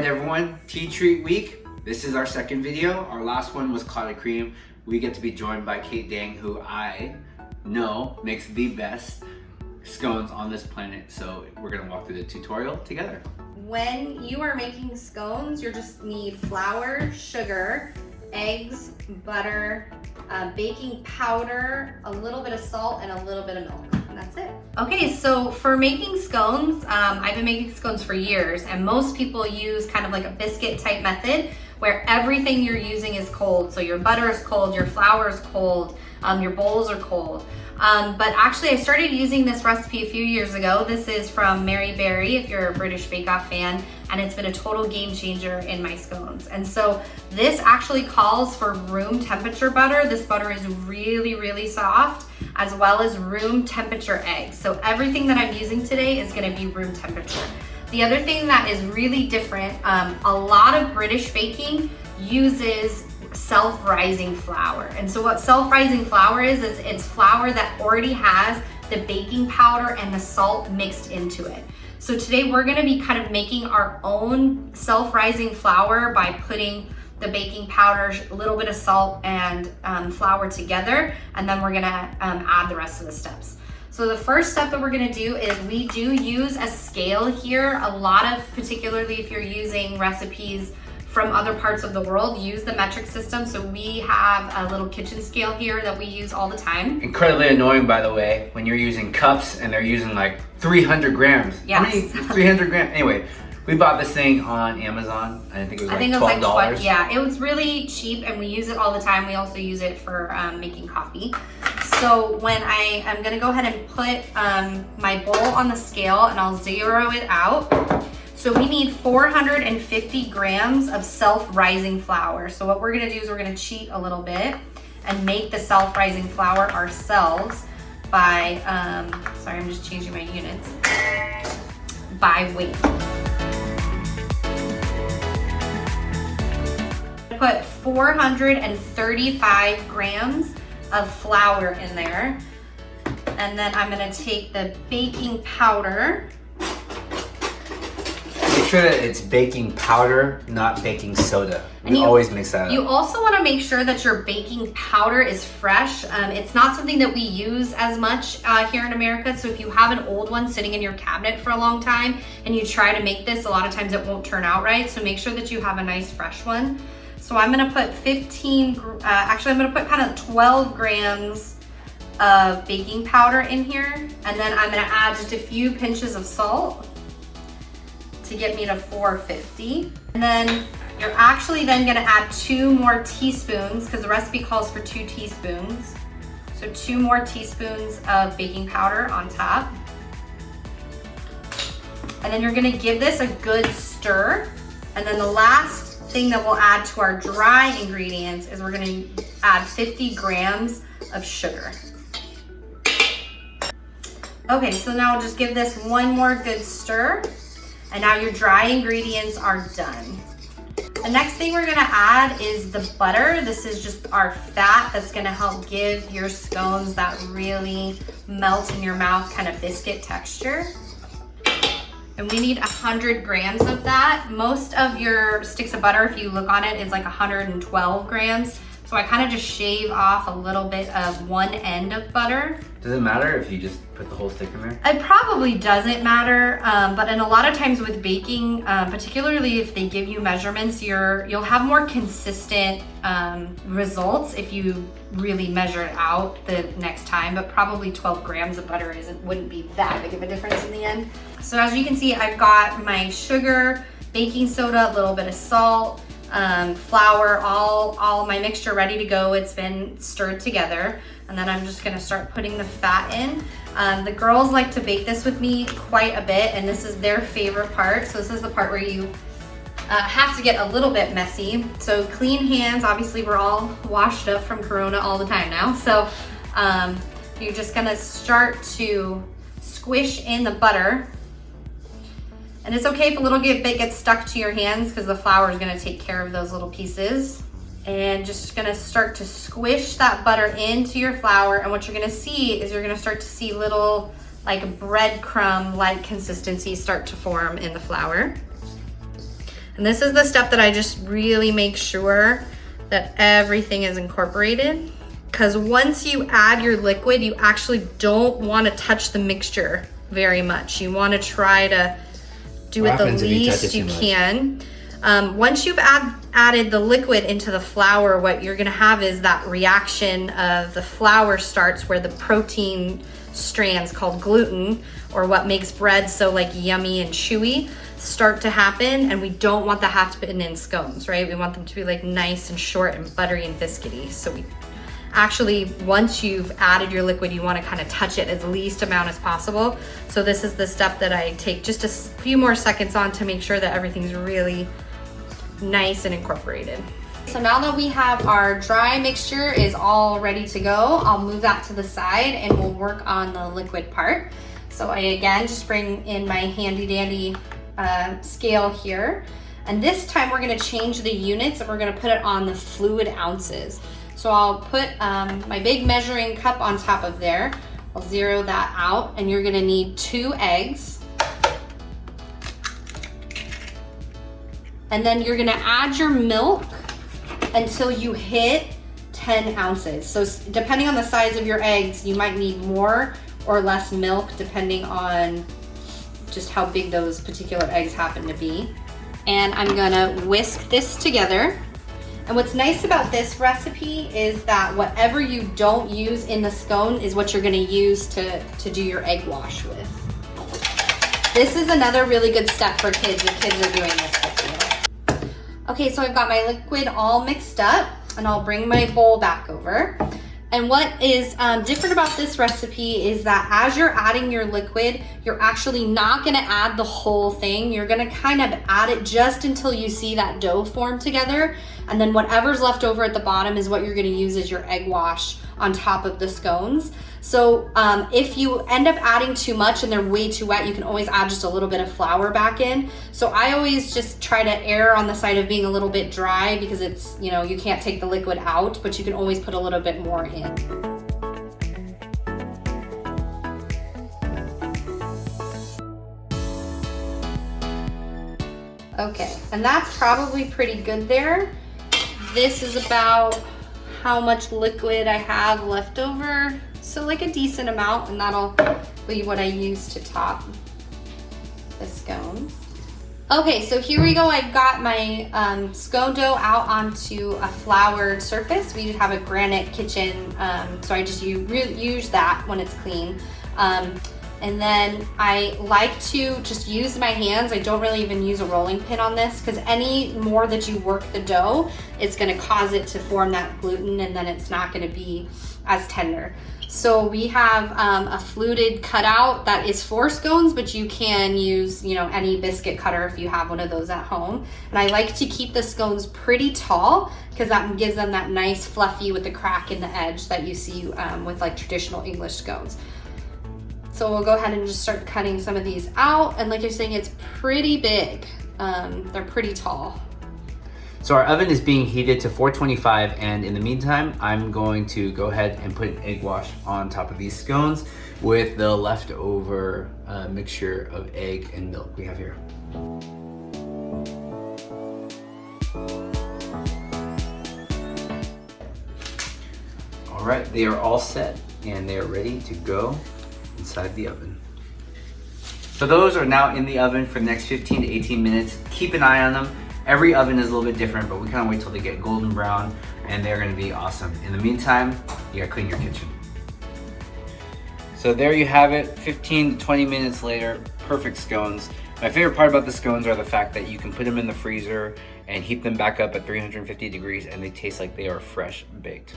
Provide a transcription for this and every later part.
right, everyone, tea treat week. This is our second video. Our last one was clotted cream. We get to be joined by Kate Dang, who I know makes the best scones on this planet. So we're gonna walk through the tutorial together. When you are making scones, you just need flour, sugar, eggs, butter, baking powder, a little bit of salt, and a little bit of milk. And that's it. Okay, so for making scones, I've been making scones for years, and most people use kind of like a biscuit type method where everything you're using is cold. So your butter is cold, your flour is cold, your bowls are cold. But actually I started using this recipe a few years ago. This is from Mary Berry, if you're a British Bake Off fan, and it's been a total game changer in my scones. And so this actually calls for room temperature butter. This butter is really, really soft, as well as room temperature eggs. So everything that I'm using today is gonna be room temperature. The other thing that is really different, a lot of British baking uses self-rising flour. And so what self-rising flour is it's flour that already has the baking powder and the salt mixed into it. So today we're gonna be kind of making our own self-rising flour by putting the baking powder, a little bit of salt and flour together, and then we're gonna add the rest of the steps. So the first step that we're gonna do is we do use a scale here. A lot of, particularly if you're using recipes from other parts of the world, use the metric system. So we have a little kitchen scale here that we use all the time. Incredibly annoying, by the way, when you're using cups and they're using like 300 grams. Yes. How many? 300 grams. Anyway, we bought this thing on Amazon. I think it was like $12. Yeah, it was really cheap and we use it all the time. We also use it for making coffee. So when I'm gonna go ahead and put my bowl on the scale and I'll zero it out. So we need 450 grams of self-rising flour. So what we're gonna do is we're gonna cheat a little bit and make the self-rising flour ourselves by, sorry, I'm just changing my units, by weight. Put 435 grams of flour in there. And then I'm gonna take the baking powder. Make sure that it's baking powder, not baking soda. We always mix that up. You also want to make sure that your baking powder is fresh. It's not something that we use as much here in America. So if you have an old one sitting in your cabinet for a long time and you try to make this, a lot of times it won't turn out right. So make sure that you have a nice fresh one. So I'm going to put I'm going to put kind of 12 grams of baking powder in here. And then I'm going to add just a few pinches of salt to get me to 450. And then you're actually then gonna add 2 more teaspoons, because the recipe calls for 2 teaspoons. So 2 more teaspoons of baking powder on top. And then you're gonna give this a good stir. And then the last thing that we'll add to our dry ingredients is we're gonna add 50 grams of sugar. Okay, so now we'll just give this one more good stir. And now your dry ingredients are done. The next thing we're gonna add is the butter. This is just our fat that's gonna help give your scones that really melt in your mouth kind of biscuit texture. And we need 100 grams of that. Most of your sticks of butter, if you look on it, is like 112 grams. So I kind of just shave off a little bit of one end of butter. Does it matter if you just put the whole stick in there? It probably doesn't matter, but in a lot of times with baking, particularly if they give you measurements, you'll have more consistent results if you really measure it out the next time, but probably 12 grams of butter wouldn't be that big of a difference in the end. So as you can see, I've got my sugar, baking soda, a little bit of salt, flour, all my mixture ready to go. It's been stirred together. And then I'm just gonna start putting the fat in. The girls like to bake this with me quite a bit, and this is their favorite part. So this is the part where you have to get a little bit messy. So clean hands, obviously we're all washed up from Corona all the time now. So you're just gonna start to squish in the butter. And it's okay if a little bit gets stuck to your hands because the flour is gonna take care of those little pieces. And just gonna start to squish that butter into your flour. And what you're gonna see is you're gonna start to see little like breadcrumb-like consistency start to form in the flour. And this is the step that I just really make sure that everything is incorporated. Because once you add your liquid, you actually don't want to touch the mixture very much. You want to try to do it the least you can. Once you've added the liquid into the flour, what you're gonna have is that reaction of the flour starts where the protein strands called gluten, or what makes bread so like yummy and chewy, start to happen. And we don't want that to happen in scones, right? We want them to be like nice and short and buttery and biscuity. So we actually, once you've added your liquid, you want to kind of touch it as least amount as possible. So this is the step that I take just a few more seconds on to make sure that everything's really nice and incorporated. So now that we have our dry mixture is all ready to go, I'll move that to the side and we'll work on the liquid part. So I again just bring in my handy dandy scale here. And this time we're gonna change the units and we're gonna put it on the fluid ounces. So I'll put my big measuring cup on top of there. I'll zero that out, and you're gonna need 2 eggs. And then you're gonna add your milk until you hit 10 ounces. So depending on the size of your eggs, you might need more or less milk depending on just how big those particular eggs happen to be. And I'm gonna whisk this together. And what's nice about this recipe is that whatever you don't use in the scone is what you're gonna use to do your egg wash with. This is another really good step for kids if kids are doing this with you. Okay, so I've got my liquid all mixed up, and I'll bring my bowl back over. And what is different about this recipe is that as you're adding your liquid, you're actually not gonna add the whole thing. You're gonna kind of add it just until you see that dough form together. And then whatever's left over at the bottom is what you're gonna use as your egg wash on top of the scones. So if you end up adding too much and they're way too wet, you can always add just a little bit of flour back in. So I always just try to err on the side of being a little bit dry because it's, you know, you can't take the liquid out, but you can always put a little bit more in. Okay, and that's probably pretty good there. This is about how much liquid I have left over. So like a decent amount, and that'll be what I use to top the scones. Okay, so here we go. I've got my scone dough out onto a floured surface. We have a granite kitchen, so I just use that when it's clean. And then I like to just use my hands. I don't really even use a rolling pin on this because any more that you work the dough, it's gonna cause it to form that gluten and then it's not gonna be as tender. So we have a fluted cutout that is for scones, but you can use, you know, any biscuit cutter if you have one of those at home. And I like to keep the scones pretty tall because that gives them that nice fluffy with the crack in the edge that you see with like traditional English scones. So we'll go ahead and just start cutting some of these out. And like you're saying, it's pretty big. They're pretty tall. So our oven is being heated to 425, and in the meantime, I'm going to go ahead and put an egg wash on top of these scones with the leftover mixture of egg and milk we have here. All right, they are all set and they are ready to go inside the oven. So those are now in the oven for the next 15 to 18 minutes. Keep an eye on them. Every oven is a little bit different, but we kind of wait till they get golden brown and they're gonna be awesome. In the meantime, you gotta clean your kitchen. So there you have it, 15 to 20 minutes later, perfect scones. My favorite part about the scones are the fact that you can put them in the freezer and heat them back up at 350 degrees and they taste like they are fresh baked.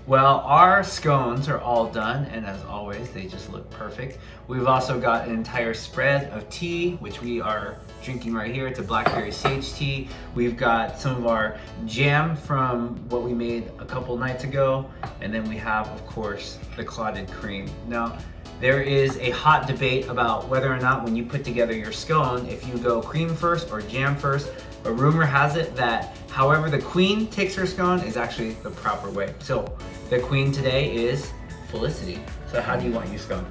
Well, our scones are all done, and as always, they just look perfect. We've also got an entire spread of tea, which we are drinking right here. It's a blackberry sage tea. We've got some of our jam from what we made a couple nights ago, and then we have, of course, the clotted cream. Now, there is a hot debate about whether or not when you put together your scone, if you go cream first or jam first. But rumor has it that however the queen takes her scone is actually the proper way. So the queen today is Felicity. So how do you want your scone?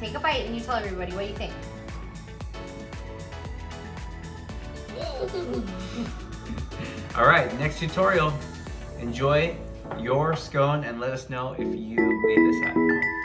Take a bite and you tell everybody what you think. All right, next tutorial. Enjoy your scone and let us know if you made this happen.